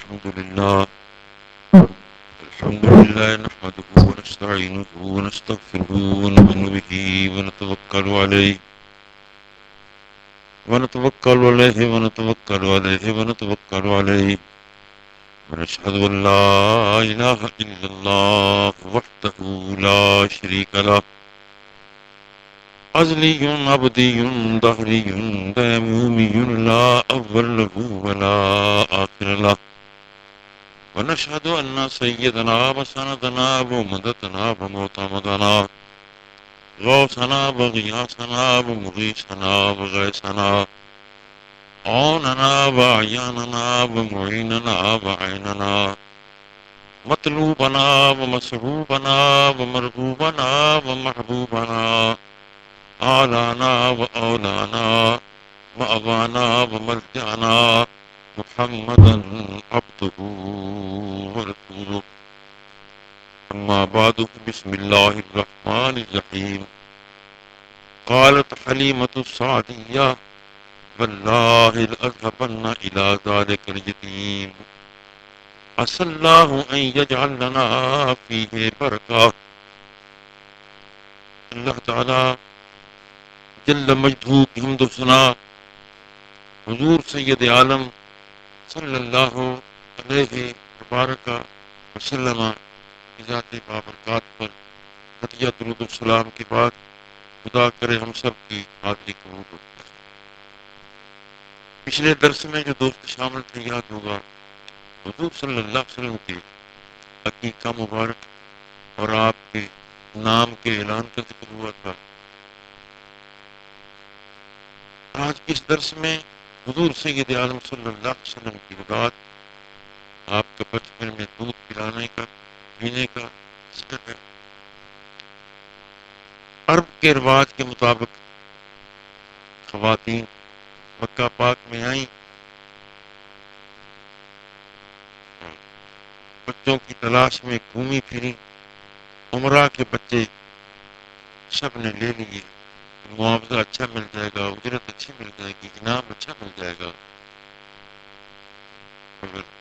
الحمد لله نحمده ونستعينه ونستغفره ونؤمن به ونتوكل عليه ونتوكل عليه ونتوكل عليه ونتوكل عليه ونشهد أن لا إله إلا الله وحده لا شريك له أزلي أبدي دهري ديمومي لا أول له ولا آخر له ونشهد أن سيدنا وسندنا ومدتنا ومعتمدنا غوثنا وغياثنا ومغيثنا وغيثنا عوننا وعياننا ومعيننا وعيننا مطلوبنا ومسحوبنا ومرغوبنا ومحبوبنا آلانا وأولانا وأبانا وملجأنا محمدا عبده ورسوله أما بعد بسم الله الرحمن الرحيم قالت حليمة السعدية والله لأذهبن إلى ذلك اليتيم عسى الله أن يجعل لنا فيه بركة. اللہ تعالی جل مجدہ کی حمد و ثنا حضور سید عالم صلی اللہ علیہ وبارک وسلم کی ذات بابرکات پر عطیہ درود السلام کے بعد خدا کرے ہم سب کی حاضری قبول ہو. پچھلے درس میں جو دوست شامل تھے یاد ہوگا حضور صلی اللہ علیہ وسلم کے عقیقہ مبارک اور آپ کے نام کے اعلان کا ذکر ہوا تھا. آج اس درس میں حضور سید عالم صلی اللہ علیہ وسلم کی اولاد آپ کے بچپن میں دودھ پلانے کا پینے کا ذکر ہے. عرب کے رواج کے مطابق خواتین مکہ پاک میں آئیں، بچوں کی تلاش میں گھومی پھری، عمرہ کے بچے سب نے لے لیے، معاوضہ اچھا مل جائے گا، اجرت اچھی مل جائے گی، انعام اچھا مل جائے گا.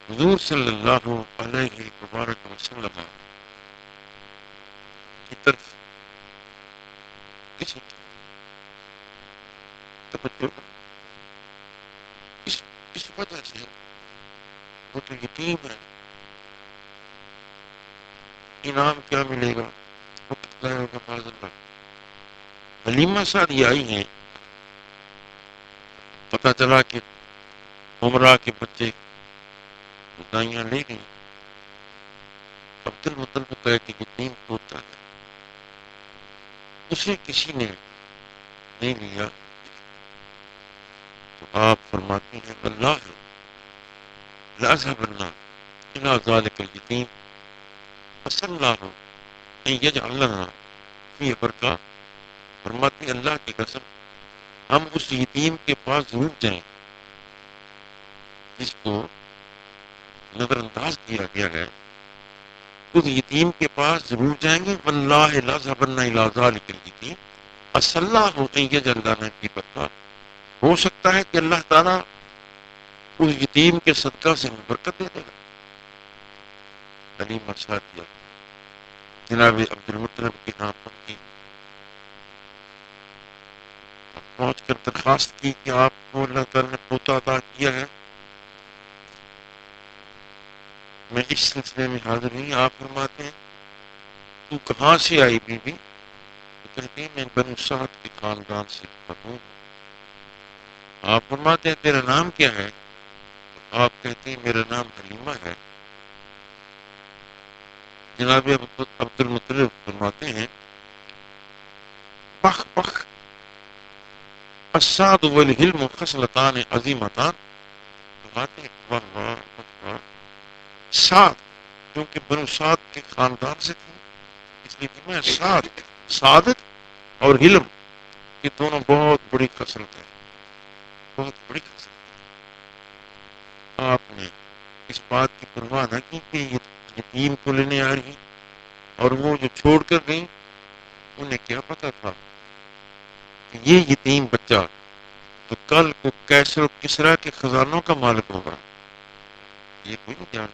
حضور صلی اللہ علیہ وبارک وسلم کی طرف کسی توجہ اس وجہ سے وہ تو یتیم ہے، انعام کیا ملے گا وہ پتہ ہوگا. معاذ اللہ حلیمہ سعدیہ آئی ہیں، پتہ چلا کہ عمرہ کے بچے دائیاں لے گئیں. عبد المطلب کہے کہ یتیم ہوتا ہے، اسے کسی نے نہیں لیا. تو آپ فرماتی ہیں واللہ لأذهبن إلى ذلك اليتيم عسى الله أن يجعل لنا فيه برکہ. فرماتی اللہ کی قسم ہم اس یتیم کے پاس ضرور جائیں جس کو نظر انداز کیا گیا ہے. اس یتیم کے پاس ضرور جائیں گے. واللہ لأذهبن إلى ذلك اليتيم عسى الله أن يجعل لنا فيه برکہ. ہو سکتا ہے کہ اللہ تعالیٰ اس یتیم کے صدقہ سے ہمیں برکت دے دے گا. حلیمہ سعدیہ جناب عبد المطلب کے یہاں پہنچی، پہنچ کر درخواست کی کہ آپ کو اللہ تعالیٰ نے پوتا عطا کیا ہے، میں اس سلسلے میں حاضر نہیں. آپ فرماتے ہیں تو کہاں سے آئی بی بی؟ تو کہتے ہیں میں بنو سعد کے خاندان سے ہوں. آپ فرماتے ہیں تیرا نام کیا ہے؟ آپ کہتے ہیں میرا نام حلیمہ ہے. جناب عبد المطلب فرماتے ہیں بخ بخ السعد والحلم خصلتان عظیمتان. فرماتے ہیں واہ واہ واہ، سعد کیونکہ بنو سعد کے خاندان سے تھی اس لیے میں سعد، سعادت اور علم یہ دونوں بہت بڑی خصلت ہے، بہت بڑی خصلت. آپ نے اس بات کی پرواہ نہ کی کہ یتیم کو لینے آ رہی اور وہ جو چھوڑ کر گئیں انہیں کیا پتا تھا کہ یہ یتیم بچہ تو کل کو کیسر و کسرا کے خزانوں کا مالک ہوگا. یہ کوئی نہیں جان،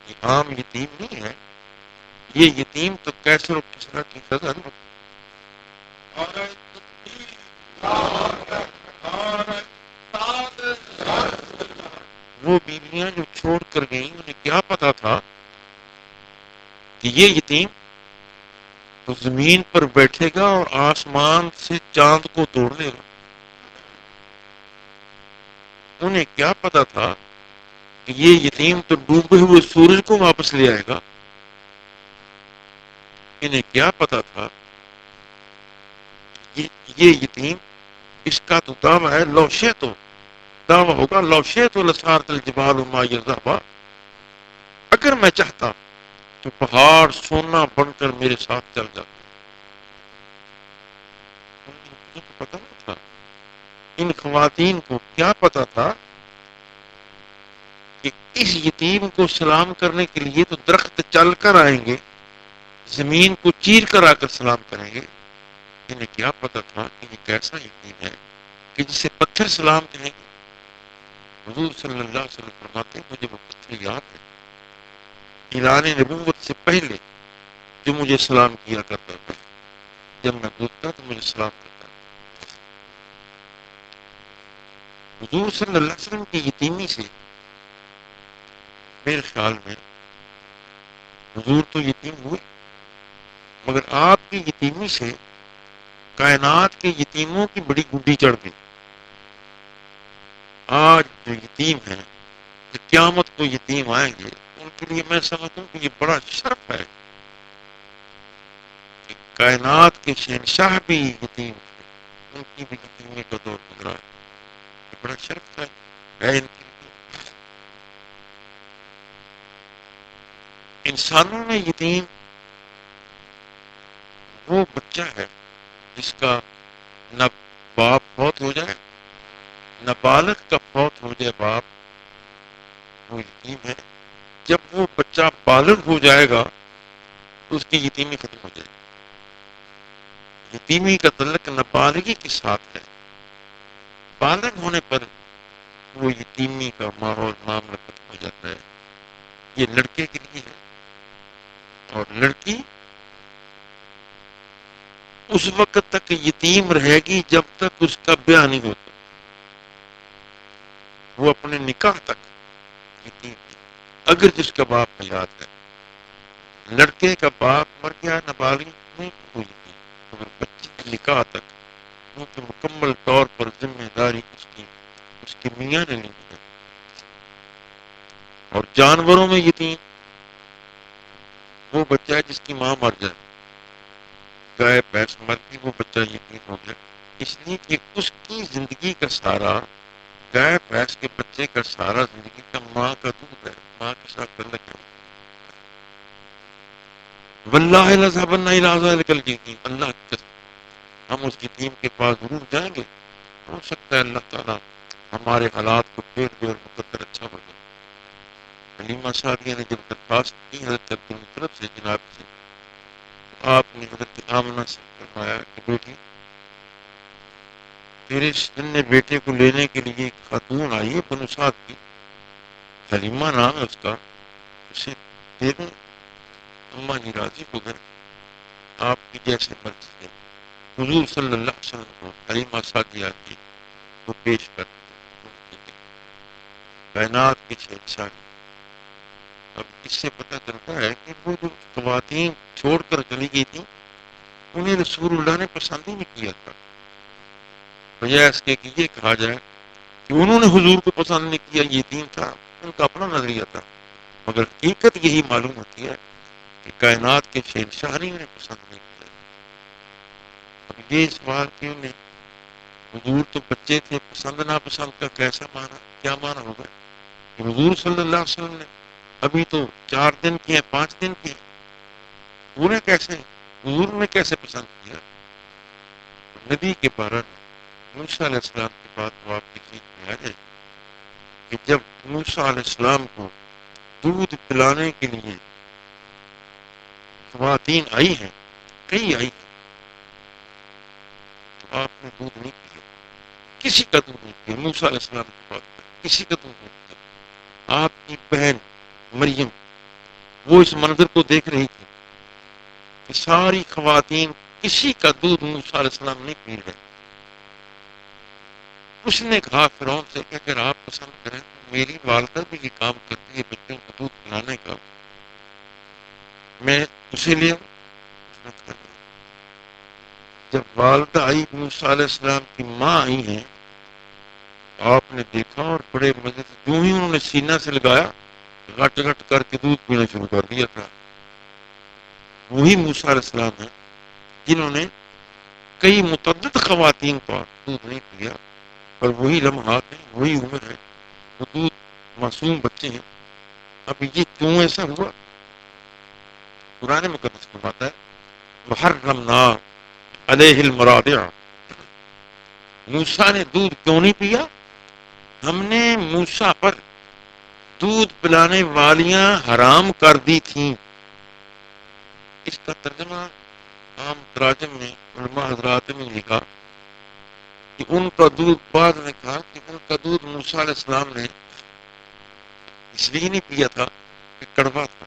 یہ عام یتیم نہیں ہے، یہ یتیم تو کیسر و کسرا کی سزا میں وہ بیویاں جو چھوڑ کر گئیں انہیں کیا پتا تھا کہ یہ یتیم تو زمین پر بیٹھے گا اور آسمان سے چاند کو توڑ لے گا. انہیں کیا پتا تھا کہ یہ یتیم تو ڈوبے ہوئے سورج کو واپس لے آئے گا. انہیں کیا پتا تھا یہ یتیم اس کا تو دعویٰ ہے لوشے تو دعویٰ ہوگا لوشے تو لسارت الجبال ما یذہبا، اگر میں چاہتا تو پہاڑ سونا بن کر میرے ساتھ چل جاتا. ان کو پتا نہیں تھا، ان خواتین کو کیا پتا تھا کہ اس یتیم کو سلام کرنے کے لیے تو درخت چل کر آئیں گے، زمین کو چیر کر آ کر سلام کریں گے. انہیں کیا پتا تھا کہ یہ کیسا یتیم ہے کہ جسے پتھر سلام کہیں گے. حضور صلی اللہ علیہ وسلم فرماتے ہیں مجھے وہ پتھر یاد ہے اعلان نبوت سے پہلے جو مجھے سلام کیا کرتا تھا، جب میں گزرتا تو مجھے سلام کرتا. حضور صلی اللہ علیہ وسلم کی یتیمی سے میرے خیال میں حضور تو یتیم ہوئے، مگر آپ کی یتیمی سے کائنات کے یتیموں کی بڑی گڈی چڑھ گئی. آج جو یتیم ہیں، جو قیامت کو یتیم آئیں گے، ان کے لیے میں سمجھتا ہوں کہ یہ بڑا شرف ہے کہ کائنات کے شہنشاہ بھی یتیم تھے، ان کی بھی یتیمی کا دور گزرا ہے. یہ بڑا شرف ہے ان کے لیے. انسانوں میں یتیم وہ بچہ ہے جس کا نہ باپ فوت ہو جائے، نہ بالغ کا فوت ہو جائے باپ، وہ یتیم ہے. جب وہ بچہ بالغ ہو جائے گا تو اس کی یتیمی ختم ہو جائے گی. یتیمی کا تعلق نابالغی کے ساتھ ہے. بالغ ہونے پر وہ یتیمی کا ماحول معاملہ ختم ہو جاتا ہے. یہ لڑکے کے لیے ہے، اور لڑکی اس وقت تک یتیم رہے گی جب تک اس کا بیاہ نہیں ہوتا. وہ اپنے نکاح تک یتیم ہے اگر جس کا باپ حیات ہے. لڑکے کا باپ مر گیا نابالغ نہیں ہوئی تھی، مگر بچے کے نکاح تک کیونکہ مکمل طور پر ذمہ داری اس کی میاں نے لی ہے. اور جانوروں میں یتیم وہ بچہ ہے جس کی ماں مر جائے، گائے بھینس مر گئی وہ بچہ یتیم ہو گیا، اس لیے کہ اس کی زندگی کا سارا گائے بھینس کے بچے کا سارا زندگی کا ماں کا دودھ ہے، ماں کے ساتھ تعلق ہے. واللہ لذهبن الى ذلك اليتيم، اللہ کی قسم ہم اس یتیم کے پاس ضرور جائیں گے. ہو سکتا ہے اللہ تعالیٰ ہمارے حالات کو پھیر دے اور مقدر اچھا بنا. حلیمہ سعدیہ نے جب درخواست کی حضرت عبد المطلب سے جناب سے، آپ نے حضرت آمنہ سے فرمایا کہ بیٹی تیرے سن بیٹے کو لینے کے لیے ایک خاتون آئی ہے بنو سعد کی، حلیمہ نام ہے اس کا، اسے دے دیں. اماں جی راضی ہو گئے، آپ کی جیسے مرضی ہے. حضور صلی اللہ علیہ وسلم کو حلیمہ سعدیہ کی وہ پیش کر کائنات کے شہنشاہ. اب اس سے پتہ چلتا ہے کہ وہ جو خواتین چھوڑ کر چلی گئی تھیں انہیں رسول اللہ نے پسند ہی نہیں کیا تھا. بجائے اس کے کہ یہ کہا جائے کہ انہوں نے حضور کو پسند نہیں کیا، یہ دین تھا، ان کا اپنا نظریہ تھا. مگر حقیقت یہی معلوم ہوتی ہے کہ کائنات کے شہنشاہ نے انہیں پسند نہیں کیا. اب یہ سوال کیوں نہیں، حضور تو بچے تھے، پسند ناپسند کا کیسا معنی کیا معنی ہوگا کہ حضور صلی اللہ علیہ وسلم نے ابھی تو 4 دن کیے 5 دن کیے، پورے کیسے حضور نے کیسے پسند کیا. نبی کے بارے میں موسیٰ علیہ السلام کی بات آپ کی چیز میں آ جائے کہ جب موسیٰ علیہ السلام کو دودھ پلانے کے لیے خواتین آئی ہیں، کئی آئی ہیں، تو آپ نے دودھ نہیں پیا، کسی کا دودھ نہیں پیا. موسیٰ علیہ السلام کی بات کسی کا دودھ نہیں پیا. کی بہن مریم وہ اس منظر کو دیکھ رہی تھی کہ ساری خواتین کسی کا دودھ موسیٰ علیہ السلام نہیں پی رہے. اس نے کہا فرعون سے کہ اگر آپ پسند کریں تو میری والدہ بھی یہ کام کرتی ہے بچوں کو دودھ پلانے کا, میں اسے لے آؤں. جب والدہ آئی موسیٰ علیہ السلام کی ماں آئی ہیں, آپ نے دیکھا اور بڑے مزے سے جو ہی انہوں نے سینہ سے لگایا گٹ گٹ کر کے دودھ پینا شروع کر دیا تھا. وہی موسیٰ علیہ السلام ہیں جنہوں نے کئی متعدد خواتین پر دودھ نہیں پیا, اور وہی لمحات ہیں, وہی عمر ہے, وہ دودھ معصوم بچے ہیں. اب یہ کیوں ایسا ہوا؟ قرآن مقدس فرماتا ہے وحرمنا علیہ المراضع. موسیٰ نے دودھ کیوں نہیں پیا؟ ہم نے موسیٰ پر دودھ پلانے والیاں حرام کر دی تھیں. اس کا ترجمہ عام تراجم میں علماء حضرات نے لکھا کہ ان کا دودھ, بعض نے کہا کہ ان کا دودھ موسیٰ علیہ السلام نے اس لیے نہیں پیا تھا کہ کڑوا تھا,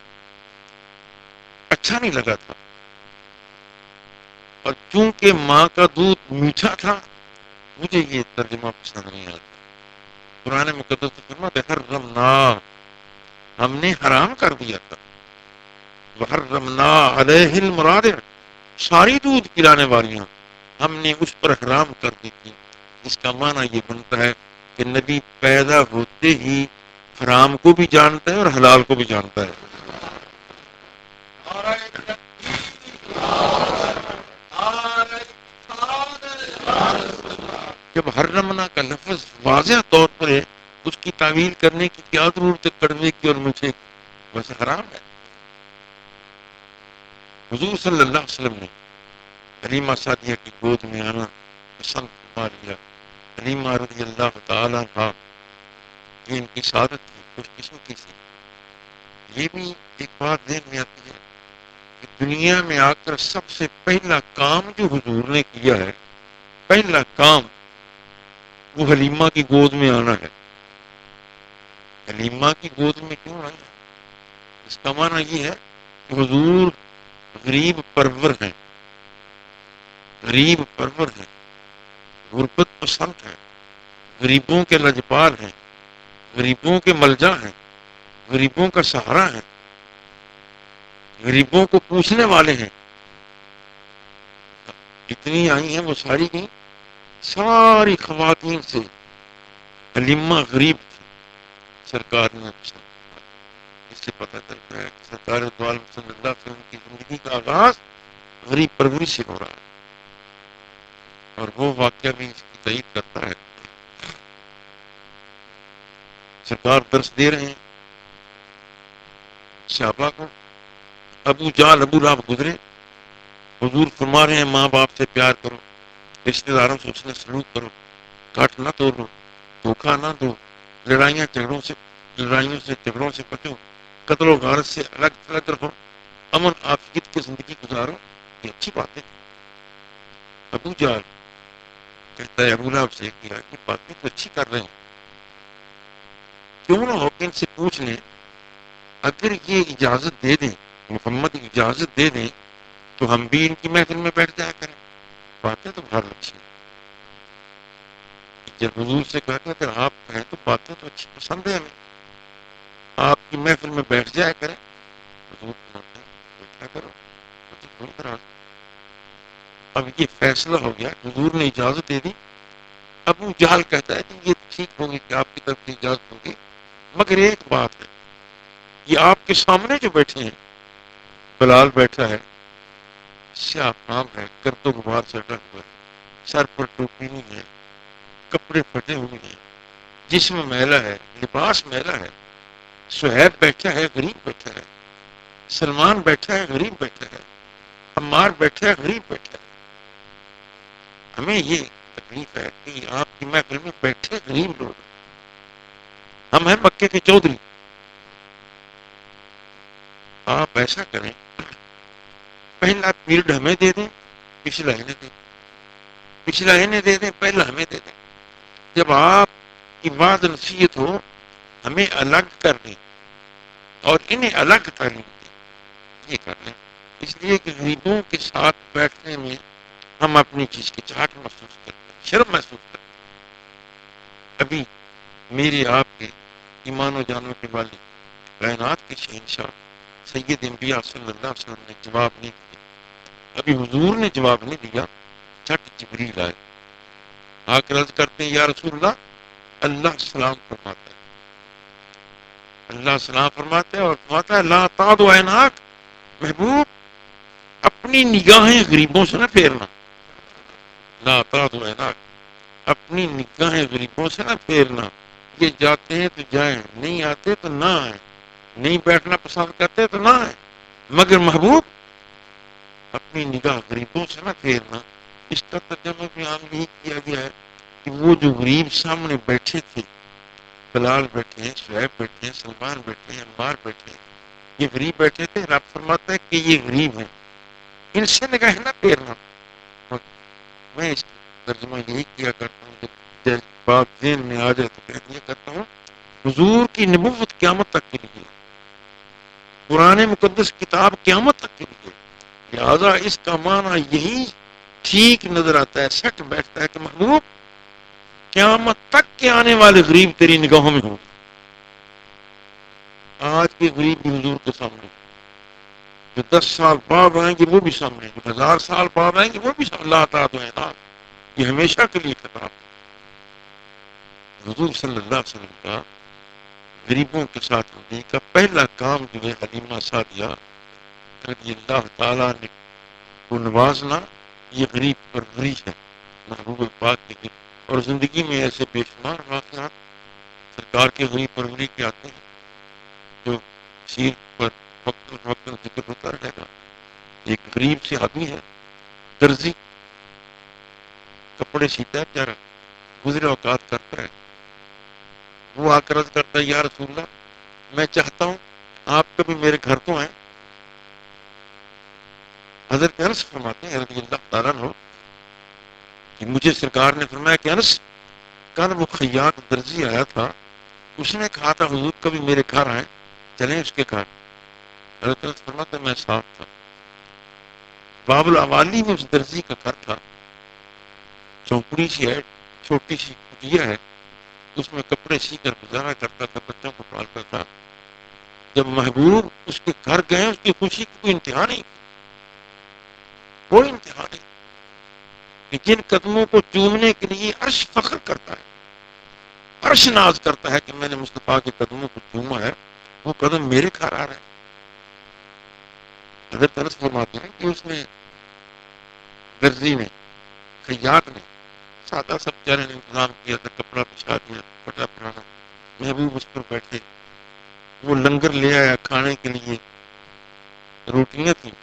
اچھا نہیں لگا تھا, اور چونکہ ماں کا دودھ میٹھا تھا مجھے یہ ترجمہ پسند نہیں آتا. قرآن مقدس فرماتا ہے حرمنا, ہم نے حرام کر دیا تھا. وحرمنا علیہ المراضع, ساری دودھ پلانے والیاں ہم نے اس پر حرام کر دی تھی. اس کا معنی یہ بنتا ہے کہ نبی پیدا ہوتے ہی حرام کو بھی جانتا ہے اور حلال کو بھی جانتا ہے. جب حرمنا کا لفظ واضح طور پر ہے اس کی تعویل کرنے کی کیا ضرورت ہے کڑوے کی اور میٹھے کی؟ ویسے حرام ہے. حضور صلی اللہ علیہ وسلم نے حلیمہ سعدیہ کی گود میں آنا پسند فرما لیا. حلیمہ رضی اللہ تعالیٰ عنہا, یہ ان کی سعادت تھی, خوش قسمتی تھی. یہ بھی ایک بات ذہن میں آتی ہے کہ دنیا میں آ کر سب سے پہلا کام جو حضور نے کیا ہے, پہلا کام وہ حلیمہ کی گود میں آنا ہے. حلیمہ کی گود میں کیوں آنا ہے؟ اس کا معنی یہ ہے کہ حضور غریب پرور ہیں, غریب پرور ہیں, غربت پسند ہیں, غریبوں کے لجپال ہیں, غریبوں کے ملجا ہیں, غریبوں کا سہارا ہیں, غریبوں کو پوچھنے والے ہیں. جتنی آئی ہیں وہ ساری گئیں, ساری خواتین سے حلیمہ غریب تھی. سرکار نے اس سے پتہ چلتا ہے کہ سرکار دو عالم صلی اللہ علیہ وسلم کی زندگی کا آغاز غریب پروری سے ہو رہا ہے, اور وہ واقعہ بھی اس کی تائید کرتا ہے. سرکار درس دے رہے ہیں صحابہ کو, ابو جہل ابو لہب گزرے, حضور فرما رہے ہیں ماں باپ سے پیار کرو, رشتے داروں سے حسن سلوک کرو, کاٹ نہ توڑو, دھوکہ نہ دو, لڑائیوں سے جھگڑوں سے بچو, قتل و غارت سے الگ الگ رہو, امن عافیت کی زندگی گزارو. یہ اچھی بات ہے. ابو جہل کہتا ہے ابو لہب سے کہ یہ باتیں تو اچھی کر رہے ہیں, کیوں نہ ہو کہ ان سے پوچھ لیں اگر یہ اجازت دے دیں, محمد اجازت دے دیں تو ہم بھی ان کی محفل میں بیٹھ جایا کریں. باتیں تو بہت اچھی ہیں. جب حضور سے کہا کہ آپ کہیں تو باتیں تو اچھی پسند ہے ہمیں, آپ کی محفل میں بیٹھ جایا کریں. حضور کہتے ہیں بیٹھا کرو, کوئی طرح. اب یہ فیصلہ ہو گیا, حضور نے اجازت دے دی. ابو جہل کہتا ہے کہ یہ ٹھیک ہوگی کہ آپ کی طرف سے اجازت ہوگی, مگر ایک بات ہے, یہ آپ کے سامنے جو بیٹھے ہیں, بلال بیٹھا ہے, سیاہ کام ہے, گرد و غبار سے ڈر ہوا ہے, سر پر ٹوپی نہیں ہے, کپڑے پھٹے ہوئے ہیں, جسم میلا ہے, لباس میلا ہے. صہیب بیٹھا ہے, غریب بیٹھا ہے, سلمان بیٹھا ہے, غریب بیٹھا ہے, عمار بیٹھا ہے, غریب بیٹھا ہے. ہمیں یہ تکلیف ہے کہ آپ کی محفل میں بیٹھے غریب لوگ, ہم ہیں مکے کے چودھری. آپ ایسا کریں, پہلا پیریڈ ہمیں دے دیں, پچھلا انہیں دے دیں, پچھلا انہیں دے دیں, پہلا ہمیں دے دیں. جب آپ کی بات نصیحت ہو ہمیں الگ کر دیں, اور انہیں الگ تعلیم دیں، یہ کر لیں۔ اس لیے کہ غریبوں کے ساتھ بیٹھنے میں ہم اپنی چیز کی چاہٹ محسوس کرتے ہیں، شرم محسوس کرتے ہیں۔ ابھی میرے آپ کے ایمان و جانوں کے والد کائنات کے شہنشاہ سید انبیاء صلی اللہ علیہ وسلم نے جواب نہیں دیا، ابھی حضور نے جواب نہیں دیا، چھٹ جبریل آئے، آ کر عرض کرتے ہیں یا رسول اللہ، اللہ سلام فرماتا ہے، اللہ سلام فرماتا ہے اور فرماتا ہے لا تعد عیناک، محبوب اپنی نگاہیں غریبوں سے نہ پھیرنا، لا تعد عیناک، اپنی نگاہیں غریبوں سے نہ پھیرنا، یہ جاتے ہیں تو جائیں، نہیں آتے تو نہ آئیں، نہیں بیٹھنا پسند کرتے تو نہ آئیں، مگر محبوب اپنی نگاہ غریبوں سے نہ پھیرنا۔ اس کا ترجمہ بھی عام یہی کیا گیا ہے کہ وہ جو غریب سامنے بیٹھے تھے، بلال بیٹھے ہیں، شعیب بیٹھے ہیں، سلمان بیٹھے ہیں، عمار بیٹھے ہیں، یہ غریب بیٹھے تھے، رب فرماتا ہے کہ یہ غریب ہیں، ان سے نگاہ نہ پھیرنا۔ میں اس کا ترجمہ یہی کیا کرتا ہوں، جب بات ذہن میں آ جائے تو کہہ دیا کرتا ہوں حضور کی نبوت قیامت تک کے لیے، قرآن مقدس کتاب قیامت تک کے لیے، لہٰذا اس کا معنی یہی ٹھیک نظر آتا ہے، سٹ بیٹھتا ہے کہ محبوب قیامت تک کے آنے والے غریب تیری نگاہوں میں ہوں۔ آج کے غریب بھی حضور کے سامنے، جو 10 سال بعد آئیں گے وہ بھی سامنے، جو 1000 سال بعد آئیں گے وہ بھی سامنے، اللہ تعالیٰ ہے، یہ ہمیشہ کے لیے خطاب۔ حضور صلی اللہ علیہ وسلم کا غریبوں کے ساتھ ہونے کا پہلا کام جو ہے حلیمہ سعدیہ رضی اللہ تعالیٰ نے کو نوازنا، یہ غریب پروری ہے محبوب پاک کی، اور زندگی میں ایسے بے شمار واقعات سرکار کے غریب پروری کے آتے ہیں جو سیر پر وقت وقت ذکر ہوتا رہے گا۔ ایک غریب سے آدمی ہے، درزی، کپڑے سیتا ہے، پیارا گزرے اوقات کرتا ہے، وہ آ کر عرض کرتا ہے یا رسول اللہ، میں چاہتا ہوں آپ کبھی میرے گھر کو آئیں۔ حضرت انس فرماتے ہیں رضی اللہ تعالیٰ عنہ کہ مجھے سرکار نے فرمایا کہ انس، کل وہ خیاط درزی آیا تھا، اس نے کہا تھا حضور کبھی میرے گھر آئیں، چلیں اس کے گھر۔ حضرت انس فرماتے میں صاف تھا، باب الاوالی میں اس درزی کا گھر تھا، چوپڑی سی ہے، چھوٹی سی کٹیا ہے، اس میں کپڑے سی کر گزارا کرتا تھا، بچوں کو پالتا تھا۔ جب محبوب اس کے گھر گئے، اس کی خوشی کی کوئی انتہا نہیں، کوئی انتہا نہیں، کہ جن قدموں کو چومنے کے لیے عرش فخر کرتا ہے، عرش ناز کرتا ہے کہ میں نے مصطفیٰ کے قدموں کو چوما ہے، وہ قدم میرے گھر آ رہے ہیں۔ حضرت انس فرماتے ہیں کہ اس نے درزی نے، خیاط نے سادہ سب چہرے نے انتظام کیا تھا، کپڑا بچھا دیا، پٹا پرانا، محبوب اس پر بیٹھے، وہ لنگر لے آیا کھانے کے لیے، روٹیاں تھیں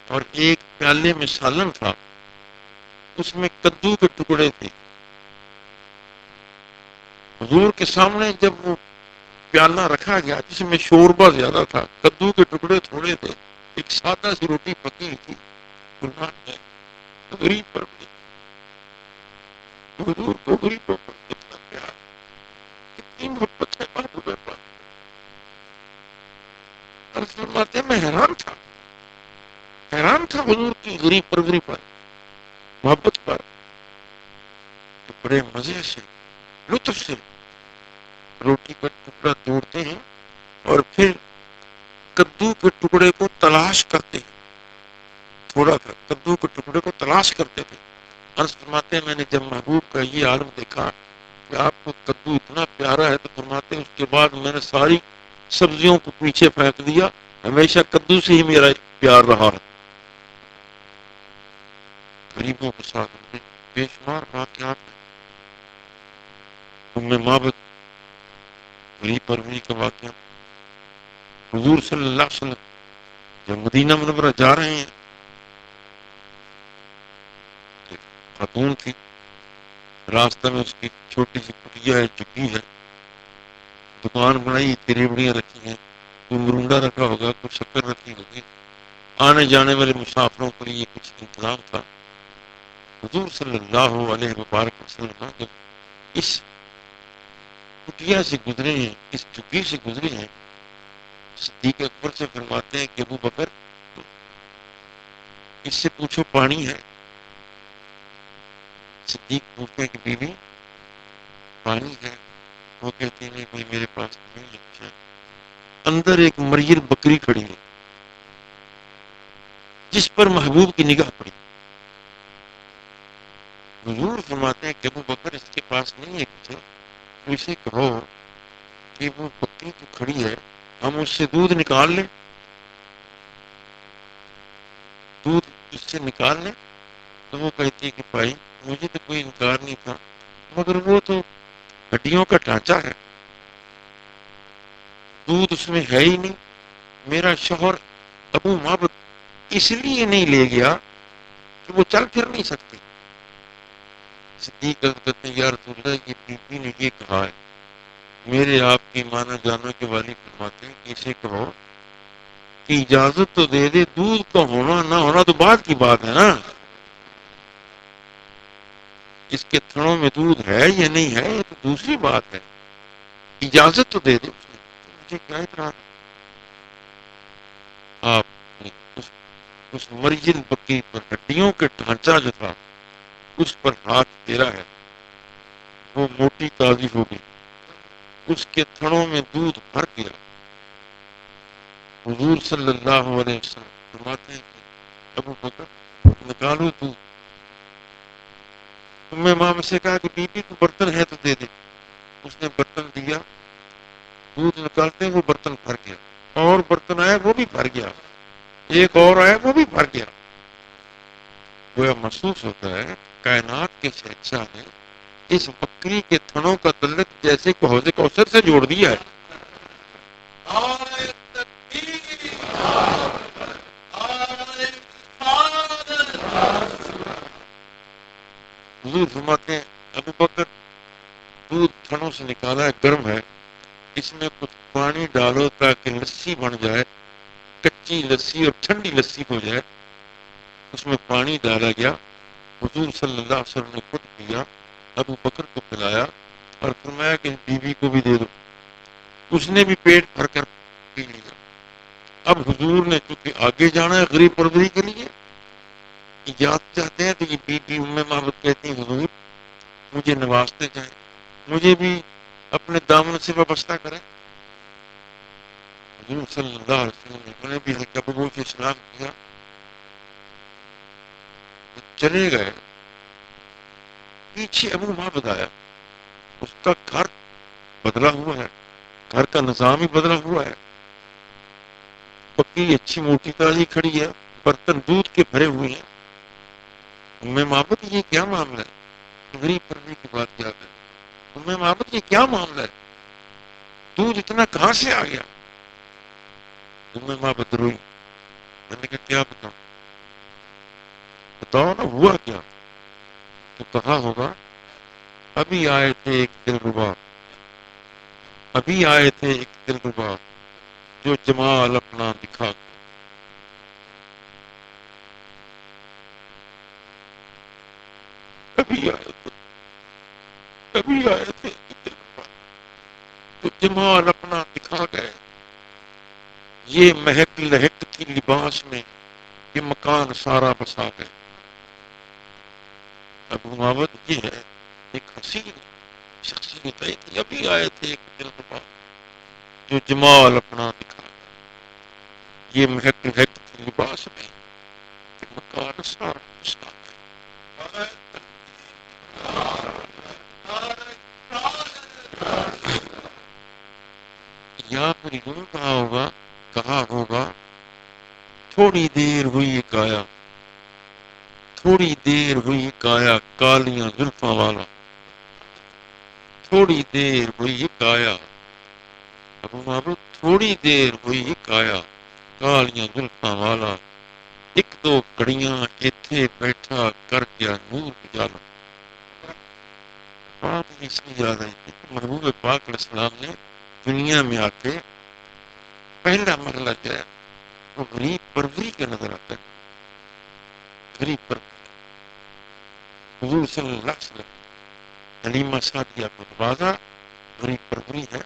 اور ایک پیالے میں سالن تھا، اس میں کدو کے ٹکڑے تھے۔ حضور کے سامنے جب وہ پیالہ رکھا گیا جس میں شوربہ زیادہ تھا، کدو کے ٹکڑے تھوڑے تھے، ایک سادہ سی روٹی پکی تھی، قربان ہے غریب پر بھی، حضور کو غریبوں پر کتنا پیار، کتنی محبت ہے محبوب پاک۔ عرض فرماتے ہیں میں حیران تھا حضور کی غریب پروری پر، محبت پر، کہ بڑے مزے سے، لطف سے روٹی پر ٹکڑا توڑتے ہیں اور پھر کدو کے ٹکڑے کو تلاش کرتے ہیں، تھوڑا تھا کدو کے ٹکڑے کو تلاش کرتے تھے۔ عرض فرماتے ہیں میں نے جب محبوب کا یہ عالم دیکھا کہ آپ کو کدو اتنا پیارا ہے، تو فرماتے ہیں اس کے بعد میں نے ساری سبزیوں کو پیچھے پھینک دیا، ہمیشہ کدو سے ہی میرا پیار رہا ہے۔ غریبوں کے ساتھ بے شمار واقعات ہیں، ام مابت غریب پروری کا واقعہ، حضور صلی اللہ علیہ وسلم جب مدینہ منورہ جا رہے ہیں، خاتون تھی، راستہ میں اس کی چھوٹی سی کٹیا ہے، چکی ہے، دکان بنائی، تریبڑیاں رکھی ہیں، کوئی مرونڈا رکھا ہوگا، کوئی شکر رکھی ہوگی، آنے جانے والے مسافروں کے لیے کچھ انتظام تھا۔ حضور صلی اللہ علیہ وبارک وسلم جب اس کٹیا سے گزرے ہیں، اس چکی سے گزرے ہیں، صدیق اکبر سے فرماتے ہیں کہ ابو بکر اس سے پوچھو پانی ہے؟ صدیق پوچھتے ہیں کہ بیوی پانی ہے؟ وہ کہتے ہیں نہیں بھائی میرے پاس نہیں ہے۔ اچھا، اندر ایک مریل بکری کھڑی ہے جس پر محبوب کی نگاہ پڑی۔ حضور فرماتے ہیں کہ ابو بکر اس کے پاس نہیں ہے کچھ، تو اسے کہو کہ وہ بکری تو کھڑی ہے، ہم اس سے دودھ نکال لیں، دودھ اس سے نکال لیں۔ تو وہ کہتی ہے کہ بھائی مجھے تو کوئی انکار نہیں تھا، مگر وہ تو ہڈیوں کا ڈھانچہ ہے، دودھ اس میں ہے ہی نہیں۔ میرا شوہر ابو معبد اس لیے نہیں لے گیا کہ وہ چل پھر نہیں سکتی۔ صدیق کہتے ہیں یا رسول اللہ یہ بی بی نے یہ کہا ہے، میرے آپ کی مانا جانا کے والی فرماتے ہیں کہ اسے کہو کہ اجازت تو دے دے، دودھ کا ہونا نہ ہونا تو بعد کی بات ہے نا، اس کے تھنوں میں دودھ ہے یا نہیں ہے یہ تو دوسری بات ہے، اجازت تو دے دے۔ مجھے کیا اعتراض؟ آپ نے اس مرجن بکری پر ہڈیوں کے ڈھانچہ جو تھا اس پر ہاتھ پھیرا ہے، وہ موٹی تازی ہو گئی، اس کے تھنوں میں دودھ بھر گیا۔ حضور صلی اللہ علیہ وسلم فرماتے ہیں کہ ابو بکر نکالو دودھ۔ ام امام سے کہا کہ بی بی کو برتن ہے تو دے دے۔ اس نے برتن دیا، دودھ نکالتے وہ برتن بھر گیا، اور برتن آیا وہ بھی بھر گیا، ایک اور آیا وہ بھی بھر گیا۔ وہ محسوس ہوتا ہے کائنات کے شہنشاہ نے اس بکری کے تھنوں کا تعلق جیسے کہ حوض کوثر سے جوڑ دیا ہے۔ حضور فرماتے ہیں ابو بکر دودھ تھنوں سے نکالا ہے، گرم ہے، اس میں کچھ پانی ڈالو تاکہ لسی بن جائے، کچی لسی اور ٹھنڈی لسی ہو جائے۔ اس میں پانی ڈالا گیا، حضور صلی اللہ علیہ وسلم نے خود پیا، ابو بکر کو پلایا اور فرمایا کہ بیوی کو بھی دے دو۔ اس نے بھی پیٹ بھر کر پی لیا۔ اب حضور نے چونکہ آگے جانا ہے غریب پروری کے لیے، اجازت چاہتے ہیں تو یہ بی بی ام معبد کہتی ہیں حضور مجھے نوازتے جائیں، مجھے بھی اپنے دامن سے وابستہ کریں۔ حضور صلی اللہ علیہ وسلم نے انہیں بھی ہلکا بگو سے اسلام کیا، چلے گئے۔ پیچھے ابو معبد آیا، اس کا گھر بدلا ہوا ہے، گھر کا نظام ہی بدلا ہوا ہے، بکری اچھی موٹی تازی کھڑی ہے، برتن دودھ کے بھرے ہوئے ہیں۔ ام معبد یہ کیا معاملہ ہے؟ غریب پروری کی بات کیا ہے؟ ام معبد یہ کیا معاملہ ہے؟ دودھ اتنا کہاں سے آ گیا؟ ام معبد روئی۔ میں نے کہا کیا بتاؤں؟ بتاؤ نا ہوا کیا؟ تو کہا ہوگا ابھی آئے تھے ایک دلربا، ابھی آئے تھے ایک دلربا جو جمال اپنا دکھا، ابھی آئے تھے، ابھی آئے تھے ایک دلربا جو جمال اپنا دکھا گئے، یہ مہک لہک تھی لباس میں، یہ مکان سارا بسا گئے۔ ابو معبد یہ ہے ایک حسین شخصیت ہے کہ ابھی آئے تھے ایک دلربا جو جمال اپنا دکھا گئے، یہ مہک لہک تھی لباس میں، یہ مکان سارا بسا گئے۔ یا پھر یوں کہا ہوگا تھوڑی دیر ہوئی کایا، تھوڑی دیر ہوئی کایا کالیاں زلفاں والا، تھوڑی دیر ہوئی کایا، ابو معبد تھوڑی دیر ہوئی کایا کالیاں زلفاں والا، ایک دو کڑیاں ایتھے بیٹھا کر گیا نور اجالا۔ بات اس لیے یاد آئی تھی کہ محبوب پاک علیہ السلام نے دنیا میں آ کے پہلا مرحلہ جو ہے وہ غریب پروری کا نظر آتا ہے، غریب پروری۔ حضور صلی اللہ علیہ وسلم حلیمہ سعدیہ کو نوازا، غریب پروری ہے۔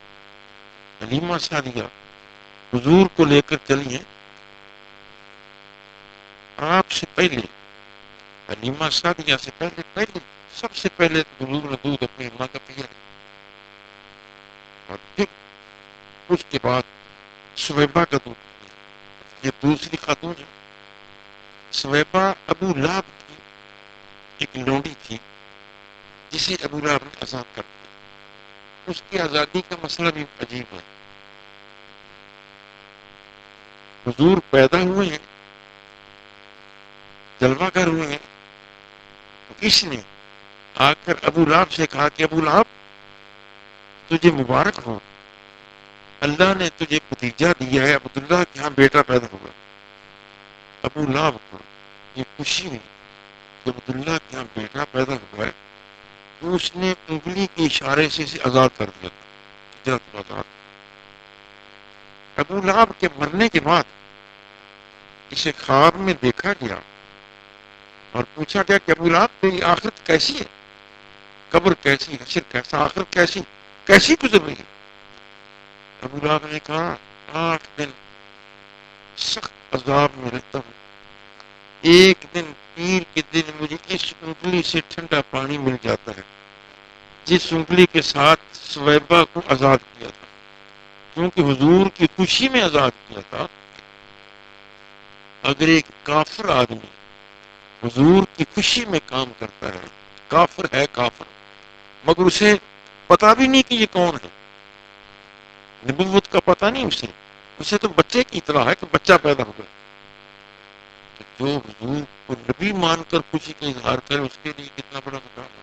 حلیمہ سعدیہ حضور کو لے کر چلی ہیں آپ سے پہلے، حلیمہ سعدیہ سے پہلے سب سے پہلے حضور نے دودھ اپنی ماں کا پیا ہے، اور پھر اس کے بعد سویبہ کا دودھ پیا۔ یہ دوسری خاتون ہے۔ سویبہ ابو لہب کی ایک لونڈی تھی جسے ابو لہب نے آزاد کر دیا۔ اس کی آزادی کا مسئلہ بھی عجیب ہے۔ حضور پیدا ہوئے ہیں، جلوہ گر ہوئے ہیں، کس نے آ کر ابو لہب سے کہا کہ ابو لہب تجھے مبارک ہو، اللہ نے تجھے بھتیجا دیا ہے، عبداللہ کے ہاں بیٹا پیدا ہوا۔ ابو لہب کو یہ خوشی ہوئی کہ عبداللہ کے ہاں بیٹا پیدا ہوا ہے، تو اس نے انگلی کے اشارے سے اسے آزاد کر دیا تھا، آزاد۔ ابو لہب کے مرنے کے بعد اسے خواب میں دیکھا گیا اور پوچھا گیا کہ ابو لہب تیری آخرت کیسی ہے، قبر کیسی، حشر کیسا، آخرت کیسی گزر رہی ہے؟ ابو لہب نے کہا 8 دن سخت عذاب میں رہتا ہوں، ایک دن پیر کے دن مجھے اس انگلی سے ٹھنڈا پانی مل جاتا ہے جس انگلی کے ساتھ سویبہ کو آزاد کیا تھا، کیونکہ حضور کی خوشی میں آزاد کیا تھا۔ اگر ایک کافر آدمی حضور کی خوشی میں کام کرتا ہے، کافر ہے کافر، مگر اسے پتا بھی نہیں کہ یہ کون ہے، نبوت کا پتہ نہیں اسے تو بچے کی اطلاع ہے کہ بچہ پیدا ہوگا۔ جو حضور کو نبی مان کر خوشی کا اظہار کرے اس کے لیے کتنا بڑا مقام ہے۔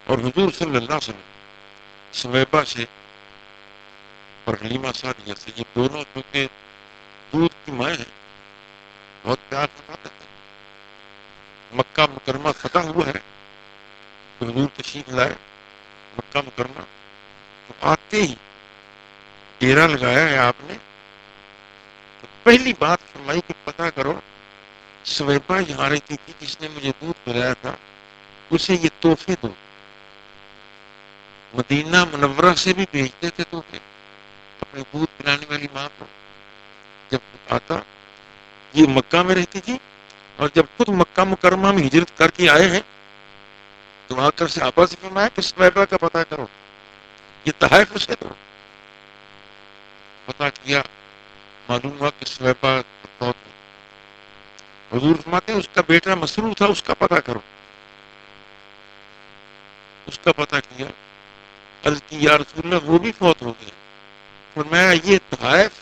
اور حضور صلی اللہ علیہ وسلم سویبہ سے اور حلیمہ سعدیہ سے، یہ دونوں کیونکہ دودھ کی مائیں ہیں، بہت پیار کرتے تھے۔ مکہ مکرمہ فتح ہوا ہے تو حضور تشریف لائے مکہ مکرمہ، تو آتے ہی ڈیرا لگایا ہے آپ نے، تو پہلی بات فرمائی کہ پتہ کرو سویبہ یہاں رہتی تھی جس نے مجھے دودھ پلایا تھا، اسے یہ تحفے دو۔ مدینہ منورہ سے بھی بھیجتے تھے تحفے اپنے دودھ پلانے والی ماں کو۔ جب آتا یہ مکہ میں رہتی تھی، اور جب خود مکہ مکرمہ میں ہجرت کر کے آئے ہیں تو آ کر صحابہ سے فرمایا کہ سویبہ کا پتہ کرو، یہ تحائف اسے دو۔ پتہ کیا، معلوم ہوا کہ سویبہ بہت حضور فرماتے ہیں اس کا بیٹا مسرور تھا، اس کا پتہ کرو۔ اس کا پتہ کیا، عرض کی یا رسول اللہ وہ بھی فوت ہو گیا۔ فرمایا یہ تحائف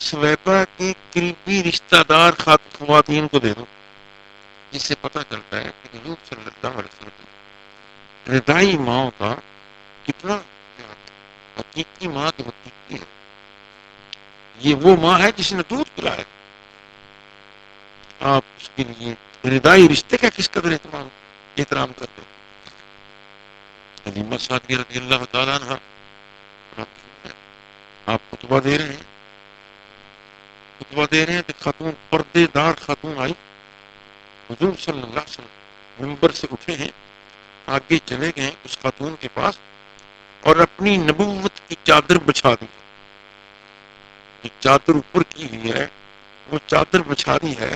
سویبہ کے قریبی رشتہ دار خواتین کو دے دو، جس سے پتہ چلتا ہے کہ حضور صلی اللہ علیہ وسلم ردائی ماں کا کتنا حقیقی ماں کی حقیقی ہے۔ یہ وہ ماں ہے جس نے دودھ پلایا، آپ اس کے لیے ردائی رشتے کا کس قدر احترام کرتے ہیں۔ حلیمہ سعدیہ رضی اللہ تعالیٰ عنہ آپ خطبہ دے رہے ہیں کہ خاتون پردے دار خاتون آئی، حضور صلی اللہ علیہ وسلم منبر سے اٹھے ہیں، آگے چلے گئے اس خاتون کے پاس اور اپنی نبوت کی چادر بچھا دی، جو چادر اوپر کی ہوئی ہے وہ چادر بچھا دی ہے،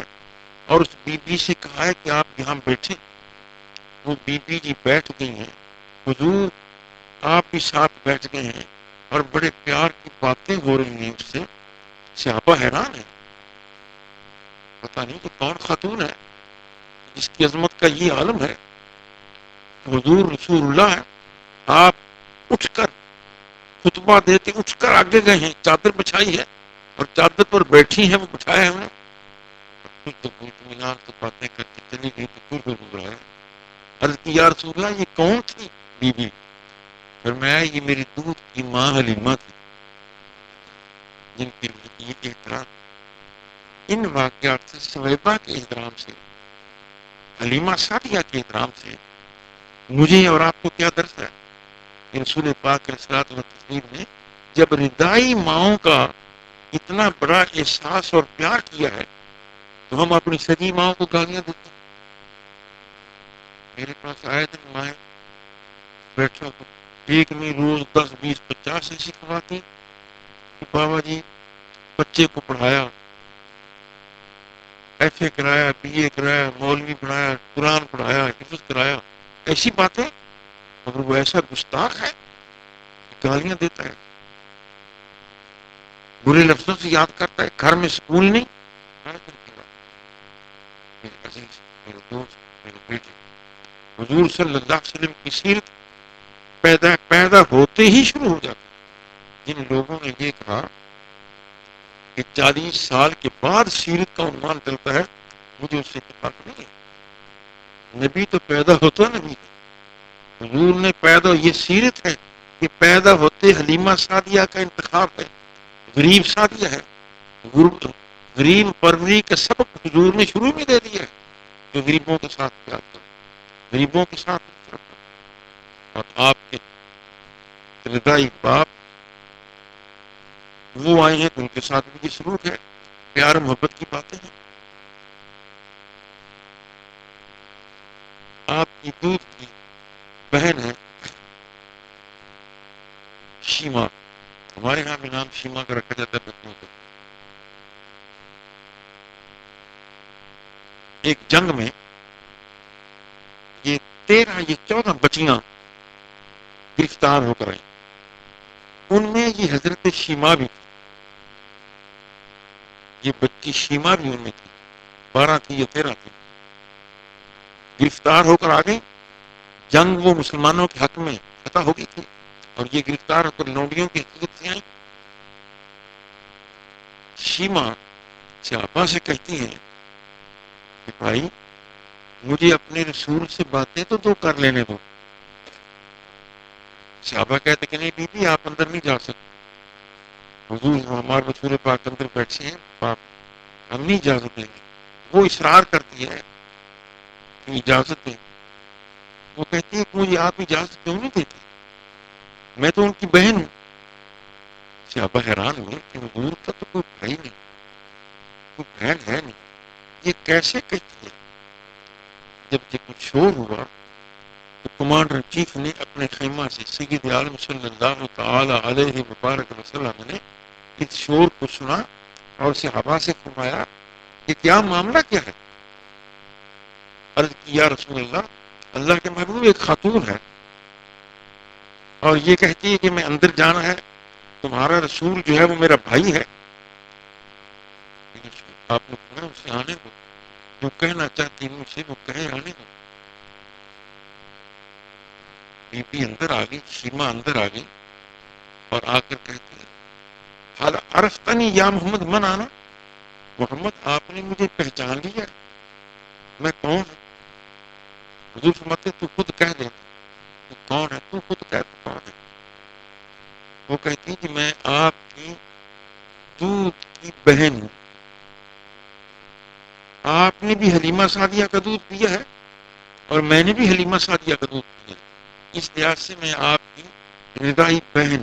اور اس بی بی سے کہا ہے کہ آپ یہاں بیٹھیں۔ وہ بی بی جی بیٹھ گئی ہیں، حضور آپ بھی ساتھ بیٹھ گئے ہیں اور بڑے پیار کی باتیں ہو رہی ہیں اس سے۔ صحابہ حیران ہیں، پتہ نہیں کہ کون خاتون ہے جس کی عظمت کا یہ عالم ہے۔ حضور رسول اللہ ہے، آپ اٹھ کر خطبہ دیتے اٹھ کر آگے گئے ہیں، چادر بچھائی ہے اور چادر پر بیٹھی ہیں، وہ بٹھایا ہے انہیں، پھر تو اطمینان سے باتیں کر کے چلی گئی تو پھر بھی ڈوب رہا ہے۔ عرض کی یا رسول اللہ یہ کون تھی بی بی؟ فرمایا یہ میری دودھ کی ماں حلیمہ تھی، جن کے لیے یہ احترام، ان واقعات سے، سویبہ کے احترام سے، حلیمہ سعدیہ کے احترام سے مجھے اور آپ کو کیا درس ہے؟ رسول پاک علیہ الصلوۃ والتسلیم نے جب ردائی ماؤں کا اتنا بڑا احساس اور پیار کیا ہے تو ہم اپنی سگی ماؤں کو گالیاں دیتے ہیں۔ میرے پاس آئے دن مائیں بیٹھا تو ایک نہیں روز 10 20 50 ایسی خواتین کہ بابا جی بچے کو پڑھایا، ایف اے کرایا، بی اے کرایا، مولوی پڑھایا، قرآن پڑھایا، حفظ کرایا، ایسی باتیں، مگر وہ ایسا گستاخ ہے کہ گالیاں دیتا ہے، برے لفظوں سے یاد کرتا ہے، گھر میں سکون نہیں۔ میرے عزیز، میرے دوست، میرے بیٹے، حضور صلی اللہ علیہ وسلم کی سیرت پیدا ہوتے ہی شروع ہو جاتی۔ جن لوگوں نے یہ کہا کہ 40 سال کے بعد سیرت کا عنوان چلتا ہے، مجھے اس سے اتفاق نہیں ہے۔ نبی تو پیدا ہوتا نبی ہے، حضور نے پیدا، یہ سیرت ہے کہ پیدا ہوتے حلیمہ سعدیہ کا انتخاب ہے، غریب سعدیہ ہے، غریب پروری کا سبق حضور نے شروع میں دے دیا ہے، جو غریبوں کے ساتھ پیار کرے، غریبوں کے ساتھ نفرت کرے۔ اور آپ کے ردائی باپ وہ آئے ہیں تو ان کے ساتھ بھی یہ سلوک ہے، پیار محبت کی باتیں ہیں۔ آپ کی دودھ کی بہن ہے شیما، ہمارے یہاں بھی نام شیما کا رکھا جاتا ہے بچوں کو۔ ایک جنگ میں یہ 14 بچیاں گرفتار ہو کر آئیں، ان میں یہ حضرت شیما بھی تھی، یہ بچی شیما بھی ان میں تھی، 12 تھی یا 13 تھی، گرفتار ہو کر آ گئی۔ جنگ وہ مسلمانوں کے حق میں فتح ہو گئی تھی، اور یہ گرفتار ہو کر لونڈیوں کی حقیقت سے آئیں۔ شیما صحابہ سے کہتی ہیں کہ بھائی مجھے اپنے رسول سے باتیں تو دو کر لینے دو۔ صحابہ کہتے کہ نہیں بی بی آپ اندر نہیں جا سکتے، حضور ہمارے رسول پاک اندر بیٹھے ہیں، ہم نہیں اجازت دیں گے۔ وہ اصرار کرتی ہے کہ اجازت دیں، وہ کہتی ہے کہ مجھے آپ اجازت کیوں نہیں دیتے، میں تو ان کی بہن ہوں۔ صحابہ حیران ہوئے کہ حضور کا تو کوئی بھائی نہیں، کوئی بہن ہے نہیں، یہ کیسے کہتی ہے؟ جب یہ کچھ شور ہوا تو کمانڈر ان چیف نے اپنے خیمہ سے سید عالم صلی اللہ تعالی علیہ وبارک وسلم نے اس شور کو سنا اور صحابہ سے فرمایا کہ کیا معاملہ کیا ہے؟ عرض کی یا رسول اللہ کے محبوب ایک خاتون ہے اور یہ کہتی ہے کہ میں اندر جانا ہے، تمہارا رسول جو ہے وہ میرا بھائی ہے۔ آپ نے کہا اسے آنے دو، جو کہنا چاہتی ہوں اسے وہ کہے، آنے دو۔ بی بی اندر آ گئی، شیما اندر آ گئی اور آ کر کہتی ہے حال عرفتنی یا محمد من آنا، محمد آپ نے مجھے پہچان لیا، میں کون ہوں؟ حضور فرماتے تو خود کہہ دے، تو کون ہے؟ تو خود کہہ تو کون ہے؟ وہ کہتی کہ میں آپ کی دودھ کی بہن ہوں، آپ نے بھی حلیمہ سعدیہ کا دودھ پیا ہے اور میں نے بھی حلیمہ سعدیہ کا دودھ پیا ہے، اس لحاظ سے میں آپ کی رضائی بہن۔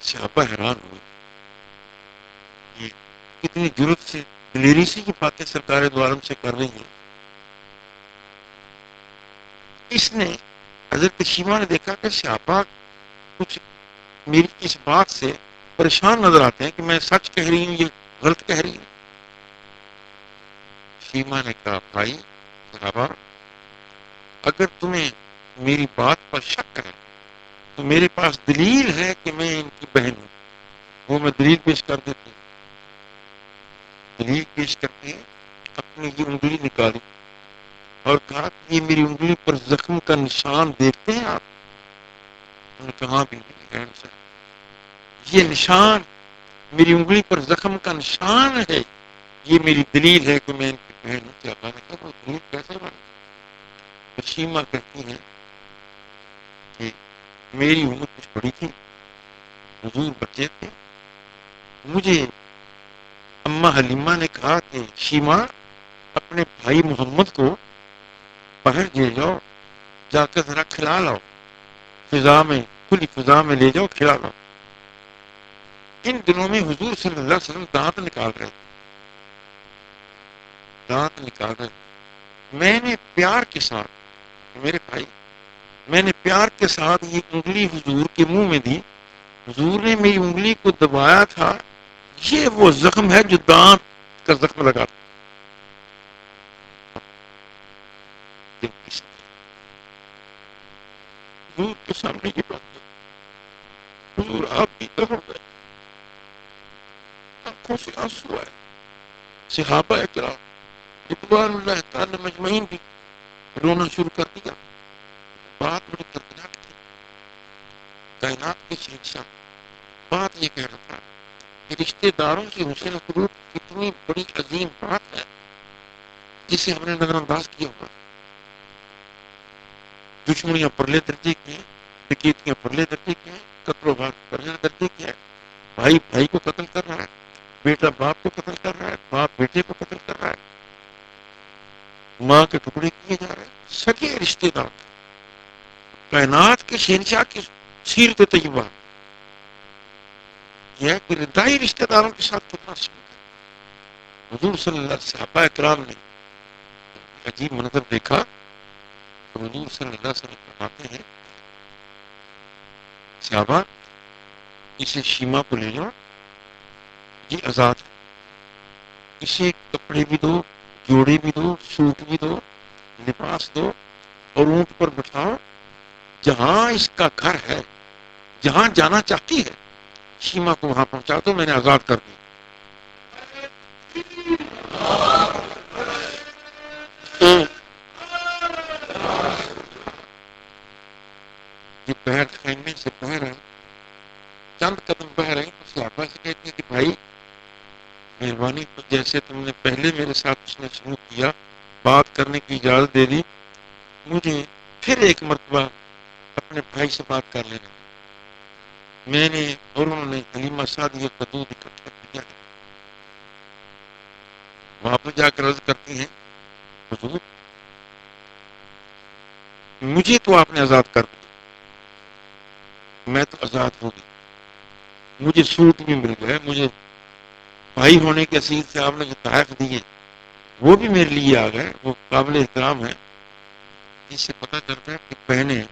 صحابہ حیران ہوئے، یہ کتنی جرت سے دلیری سے یہ باتیں سرکار دو عالم سے کر رہی ہیں۔ اس نے حضرت شیما نے دیکھا کہ صحابہ کچھ میری اس بات سے پریشان نظر آتے ہیں کہ میں سچ کہہ رہی ہوں یہ غلط کہہ رہی ہوں۔ شیما نے کہا بھائی صحابہ اگر تمہیں میری بات پر شک ہے تو میرے پاس دلیل ہے کہ میں ان کی بہن ہوں، وہ میں دلیل پیش کر دیتی ہوں۔ دلیل پیش کرتے ہیں، اپنی یہ انگلی نکالی اور کہا کہ یہ میری انگلی پر زخم کا نشان دیکھتے ہیں آپ؟ انہوں نے کہا بھی یہ نشان میری انگلی پر زخم کا نشان ہے، یہ میری دلیل ہے کہ میں ان کی بہن ہوں۔ کیا نے کہا وہ دلیل کیسے بنے؟ شیما کہتی ہیں کہ میری عمر کچھ بڑی تھی، حضور بچے تھے، مجھے اماں حلیمہ نے کہا کہ شیما اپنے بھائی محمد کو باہر لے جاؤ، جا کے ذرا کھلا لاؤ، فضا میں کھلی فضا میں لے جاؤ کھلا لاؤ۔ ان دنوں میں حضور صلی اللہ علیہ وسلم دانت نکال رہے تھے، دانت نکال رہے تھے، میں نے پیار کے ساتھ، میرے بھائی، میں نے پیار کے ساتھ یہ انگلی حضور کے منہ میں دی، حضور نے میری انگلی کو دبایا تھا. یہ وہ زخم ہے جو دانت کا زخم لگا تھا. حضور کے سامنے کی بات ہے. حضور آپ کی طرف ہے، آنکھوں سے آنسو آئے. صحابہ اکرام رضوان اللہ تعالی مجمعین بھی رونا شروع کر دیا. بات بڑی دردناک تھی. کائنات کے شہنشاہ بات یہ کہہ رہا تھا کہ رشتے داروں کی حسن سلوک کتنی بڑی عظیم بات ہے جسے ہم نے نظر انداز کیا ہوا. دشمنیاں پرلے درجے کی ہیں، ڈکیتیاں پرلے درجے کی ہیں، قتل و غارت پرلے درجے کی ہے. بھائی بھائی کو قتل کر رہا ہے، بیٹا باپ کو قتل کر رہا ہے، باپ بیٹے کو قتل کر رہا ہے، ماں کے ٹکڑے کیے جا رہے ہیں. سگے رشتے دار کائنات کے شہنشاہ کی سیرت طیبہ یہ ہے کہ ردائی رشتے داروں کے ساتھ کتنا سلوک ہے. حضور صلی اللہ علیہ صحابہ اکرام نے عجیب منظر دیکھا تو حضور صلی اللہ علیہ وسلم فرماتے ہیں صحابہ اسے شیما کو لے جاؤ، یہ آزاد ہے، اسے کپڑے بھی دو، جوڑے بھی دو، سوٹ بھی دو، لباس دو اور اونٹ پر بٹھاؤ. جہاں اس کا گھر ہے، جہاں جانا چاہتی ہے، شیما کو وہاں پہنچا دو، میں نے آزاد کر دیا. یہ بہر خیمے سے بہ رہے ہیں، چند قدم بہ رہے ہیں تو صحابہ سے کہتے ہیں کہ بھائی مہربانی تو جیسے تم نے پہلے میرے ساتھ اس نے سلوک کیا، بات کرنے کی اجازت دے دی، مجھے پھر ایک مرتبہ اپنے بھائی سے بات کر لینا. میں نے اور انہوں نے حلیمہ سعدیہ کا دودھ اکٹھا کیا. وہاں پہ جا کر عرض کرتی ہیں حضور مجھے تو آپ نے آزاد کر دیا، میں تو آزاد ہو گئی، مجھے سوٹ بھی مل گئے، مجھے بھائی ہونے کے حیثیت سے آپ نے جو تحائف دیے وہ بھی میرے لیے آ گئے، وہ قابل احترام ہے. جس سے پتہ چلتا ہے کہ بہنیں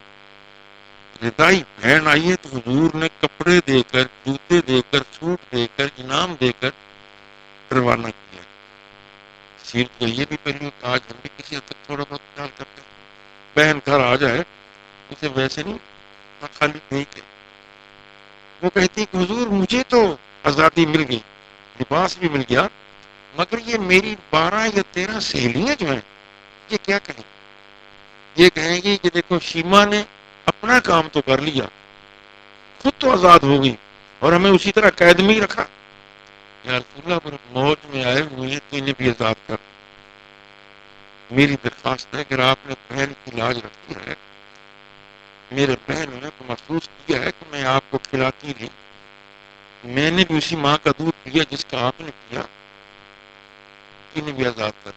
ردائی بہن آئی ہے تو حضور نے کپڑے دے کر، جوتے دے کر، سوٹ دے کر، انعام دے کر روانہ کیا. سیرت کا یہ بھی پہلو کہ آج ہم بھی کسی حد تک تھوڑا بہت خیال کرتے ہیں. بہن گھر آ جائے اسے ویسے نہیں خالی نہیں کہ وہ کہتی کہ حضور مجھے تو آزادی مل گئی، لباس بھی مل گیا، مگر یہ میری 12 یا 13 سہیلیاں جو ہیں یہ کیا کہیں؟ یہ کہیں گی کہ دیکھو شیما نے اپنا کام تو کر لیا، خود تو آزاد ہو گئی اور ہمیں اسی طرح قید میں ہی رکھا. یا رسول اللہ پر موت میں آئے ہوئے تو انہیں بھی آزاد کر. میری درخواست ہے کہ آپ نے بہن کی لاج رکھی ہے، میرے بہن نے تو محسوس کیا ہے کہ میں آپ کو کھلاتی تھی، میں نے بھی اسی ماں کا دودھ پیا جس کا آپ نے پیا، انہیں بھی آزاد کر.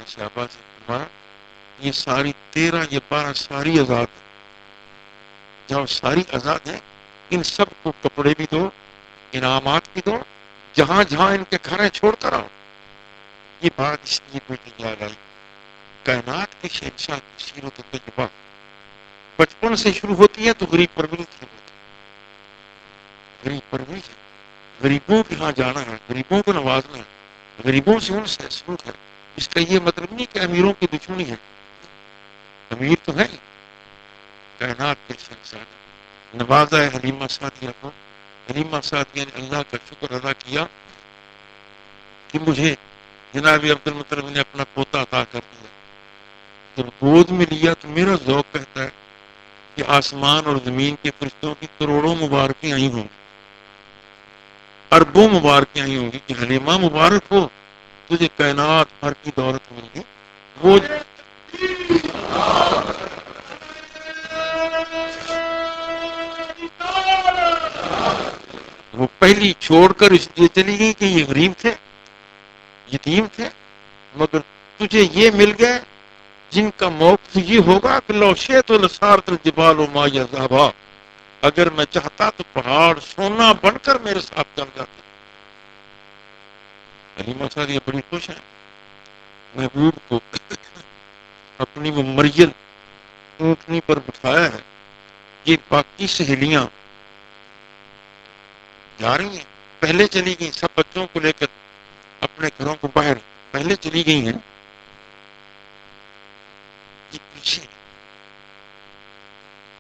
صحابہ سے فرمایا یہ ساری 13 یہ 12 ساری آزاد ہیں، جہاں ساری آزاد ہیں ان سب کو کپڑے بھی دو، انعامات بھی دو، جہاں جہاں ان کے گھر ہیں چھوڑ کر آؤ. یہ بات اس لیے مجھے یاد آئی کائنات کے شہنشاہ کی سیرت و تجربہ بچپن سے شروع ہوتی ہے تو غریب پرورش شروع ہوتی ہے. غریب پرورش ہے، غریبوں کے ہاں جانا ہے، غریبوں کو نوازنا ہے، غریبوں سے ان سے سلوک ہے. اس کا یہ مطلب نہیں کہ امیروں کی دشمنی ہے، امیر تو ہے کائنات کے شہنشاہ نوازا ہے حلیمہ سعدیہ کو. حلیمہ سعدیہ نے اللہ کا شکر ادا کیا کہ مجھے جناب عبد المطلب نے اپنا پوتا عطا کر دیا. جب گود میں لیا تو میرا ذوق کہتا ہے کہ آسمان اور زمین کے فرشتوں کی کروڑوں مبارکیں آئی ہوں گی، اربوں مبارکیں آئی ہوں گی کہ حلیمہ مبارک ہو تجھے کائنات بھر کی دولت مل گئی. وہ پہلی چھوڑ کر اس لیے چلی گئی کہ یہ غریب تھے، یتیم تھے، مگر تجھے یہ مل گئے جن کا موقف یہ ہوگا کہ لو شئت لصارت الجبال ما یذهبا، اگر میں چاہتا تو پہاڑ سونا بن کر میرے ساتھ چل جاتے. حلیمہ سعدیہ بڑی خوش ہیں. محبوب کو اپنی وہ مریم اونٹنی پر بٹھایا ہے. یہ باقی سہیلیاں جا رہی ہیں، پہلے چلی گئیں سب بچوں کو لے کر اپنے گھروں کو باہر پہلے چلی گئی ہیں. یہ پیچھے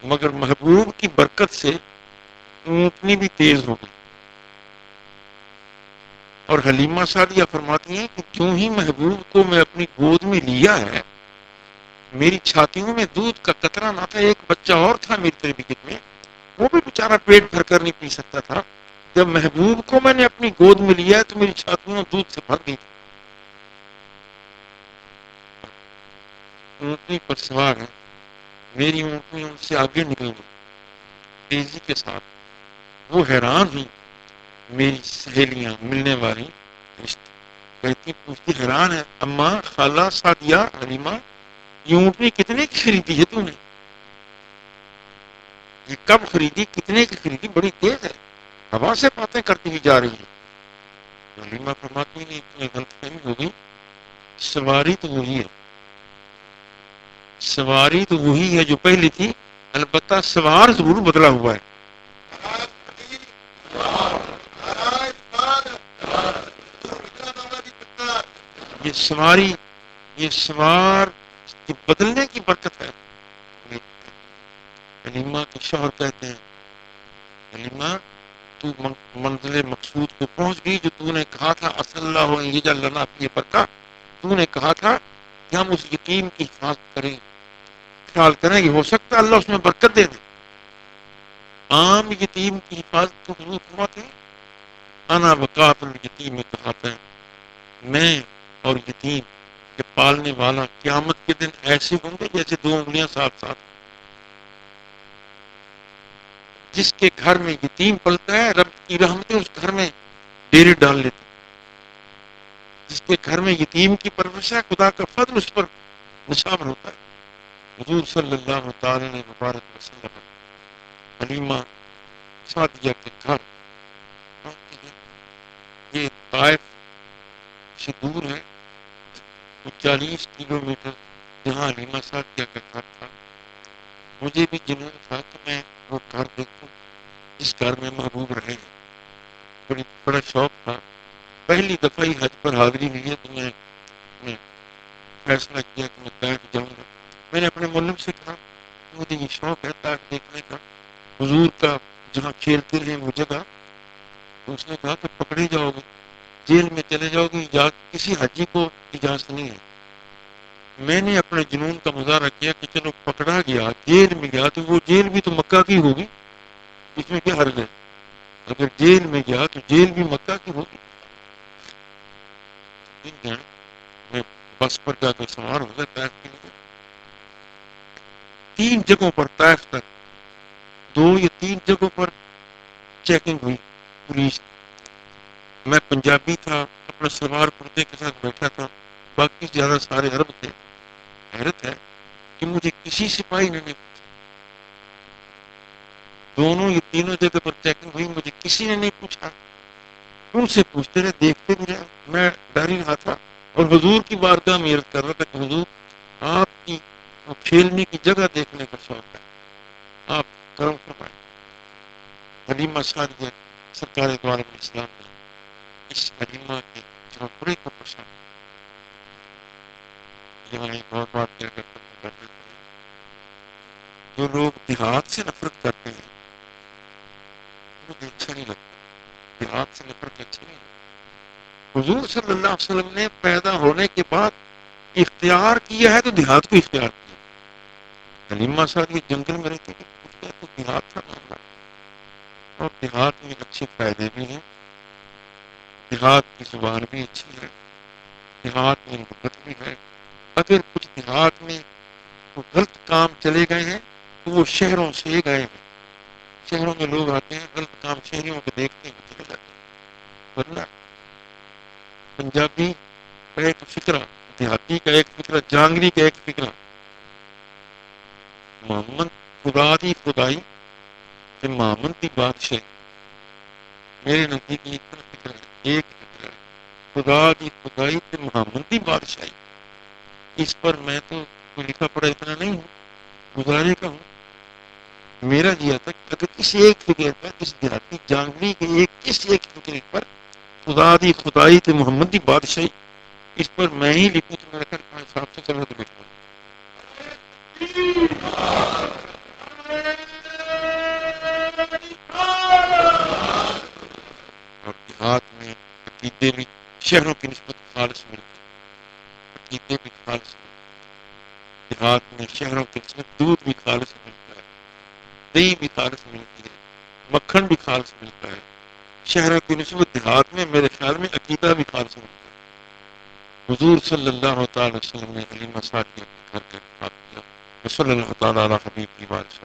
مگر محبوب کی برکت سے اونٹنی بھی تیز ہو گئی. اور حلیمہ سعدیہ فرماتی ہیں کہ جو ہی محبوب کو میں اپنی گود میں لیا ہے، میری چھاتیوں میں دودھ کا قطرہ نہ تھا. ایک بچہ اور تھا میری تربیت میں، وہ بھی بیچارہ پیٹ بھر کر نہیں پی سکتا تھا. جب محبوب کو میں نے اپنی گود میں لیا تو میری چھاتیوں دودھ سے بھر گئی. اونٹنی پر سوار ہے، میری اونٹنی ان سے آگے نکل گئی تیزی کے ساتھ. وہ حیران ہوئی، میری سہیلیاں ملنے والی رشتے کہتی پوچھتی حیران ہے، اماں خالہ سعدیہ حلیمہ یہ اونٹنی کتنے کی خریدی ہے تو نے؟ یہ کب خریدی، کتنے کی خریدی؟ بڑی تیز ہے، ہوا سے باتیں کرتی ہوئی جا رہی ہے. حلیمہ فرماتی نہیں اتنی غلط فہمی ہو گئی، سواری تو وہی ہے، سواری تو وہی ہے جو پہلی تھی، البتہ سوار ضرور بدلا ہوا ہے. یہ سواری، یہ سوار کی بدلنے کی برکت ہے. حلیمہ کے شوہر کہتے ہیں حلیمہ تو منزل مقصود کو پہنچ گئی جو تو نے کہا تھا اصل اللہ یجعل لنا فی برکہ. تو نے کہا تھا کہ ہم اس یتیم کی حفاظت کریں، خیال کریں کہ ہو سکتا ہے اللہ اس میں برکت دے دے. عام یتیم کی حفاظت کو حضور فرماتے ہیں انا وقات الیتیم میں کہاتا ہے میں اور یتیم کے پالنے والا قیامت کے دن ایسے ہوں گے جیسے دو انگلیاں ساتھ ساتھ. جس کے گھر میں یتیم پلتا ہے رب کی رحمتیں اس گھر میں ڈیرے ڈال لیتی. جس کے گھر میں یتیم کی پرورش ہے خدا کا فضل اس پر نشان ہوتا ہے. حضور صلی اللہ تعالی مبارک وسلم حلیمہ سعدیہ کے گھر یہ طائف سے دور ہے، 40 کلومیٹر جہاں حلیمہ سعدیہ کا گھر تھا. مجھے بھی جنون تھا کہ میں وہ گھر دیکھوں جس گھر میں محبوب رہے ہیں. بڑا شوق تھا. پہلی دفعہ ہی حج پر حاضری ہوئی ہے تو میں فیصلہ کیا کہ میں طائف جاؤں گا. میں نے اپنے معلم سے کہا مجھے یہ شوق ہے طائف دیکھنے کا، حضور کا جہاں کھیلتے رہے وہ جگہ. تو اس نے کہا کہ پکڑے جاؤ گے، جیل میں چلے جاؤ گے، کسی حاجی کو اجازت نہیں ہے. میں نے اپنے جنون کا مظاہرہ کیا کہ چلو پکڑا گیا جیل میں گیا تو وہ جیل بھی تو مکہ کی ہوگی، اس میں کیا حرج ہے؟ اگر جیل میں گیا تو جیل بھی مکہ کی ہوگی. میں بس پر جا کر سوار ہو گیا طائف کے لیے. 3 جگہوں پر طائف تک 2 یا 3 جگہوں پر چیکنگ ہوئی پولیس. میں پنجابی تھا، اپنے سلوار کرتے کے ساتھ بیٹھا تھا، باقی زیادہ سارے عرب تھے. حیرت ہے کہ مجھے کسی سپاہی نے نہیں پوچھا. دونوں یا تینوں جگہ پر چیکنگ ہوئی، مجھے کسی نے نہیں پوچھا. ان سے پوچھتے رہے، دیکھتے بھی رہے. میں ڈر ہی رہا تھا اور حضور کی بارگاہ میں عرض کر رہا تھا کہ حضور آپ کی کھیلنے کی جگہ دیکھنے کا شوق ہے، آپ کرم فرمائیں. حلیمہ سعدیہ سرکار دو عالم اسلام نے اس حلیمہ کے جھونپڑے کو پسند. یہاں ایک اور بات کیا کرتے ہیں، جو لوگ دیہات سے نفرت کرتے ہیں مجھے اچھا نہیں لگتا. دیہات سے نفرت اچھی نہیں لگتا. حضور صلی اللہ علیہ وسلم نے پیدا ہونے کے بعد اختیار کیا ہے تو دیہات کو اختیار کیا. حلیمہ سعدیہ جنگل میں رہتے ہیں تو دیہات کا معاملہ، اور دیہات میں اچھے فائدے بھی ہیں. دیہات کی زبان بھی اچھی ہے، دیہات میں محبت بھی ہے. اگر کچھ دیہات میں غلط کام چلے گئے ہیں تو وہ شہروں سے گئے ہیں. شہروں میں لوگ آتے ہیں غلط کام شہریوں کو دیکھتے ہیں چلے جاتے ہیں. ورنہ پنجابی کا ایک فکرہ، دیہاتی کا ایک فکرہ، جانگری کا ایک فکرہ، محمد خدا دی خدائی کہ محمد دی بادشاہ. میرے نزدیک اتنا فکر ہے، ایک فکر ہے خدا دی خدائی کہ محمد دی بادشاہی. اس پر میں تو کوئی لکھا پڑھا اتنا نہیں ہوں، گزارے کا ہوں. میرا یہ تھا کہ اگر کسی ایک فکر پر، کسی دیہاتی جانگری کے کسی ایک فکر پر خدا دی خدائی تے محمد دی بادشاہی اس پر میں ہی لکھوں تو میرا خیال میں صاحب سے کرنا تو بہتر ہے. اور دیہات میں عقیدے بھی شہروں کی نسبت خالص ملتے ہیں، عقیدے بھی خالص ملتے ہیں. دیہات میں شہروں کی نسبت دودھ بھی خالص ملتا ہے، دہی بھی خالص ملتی ہے، مکھن بھی خالص ملتا ہے. شہروں کی نسبت دیہات میں میرے خیال میں عقیدہ بھی خالص ملتا ہے. حضور صلی اللہ تعالی وسلم نے علیمہ صاحب کے گھر کا انتخاب کیا. صلی اللہ تعالیٰ علیہ حبیب کی بارش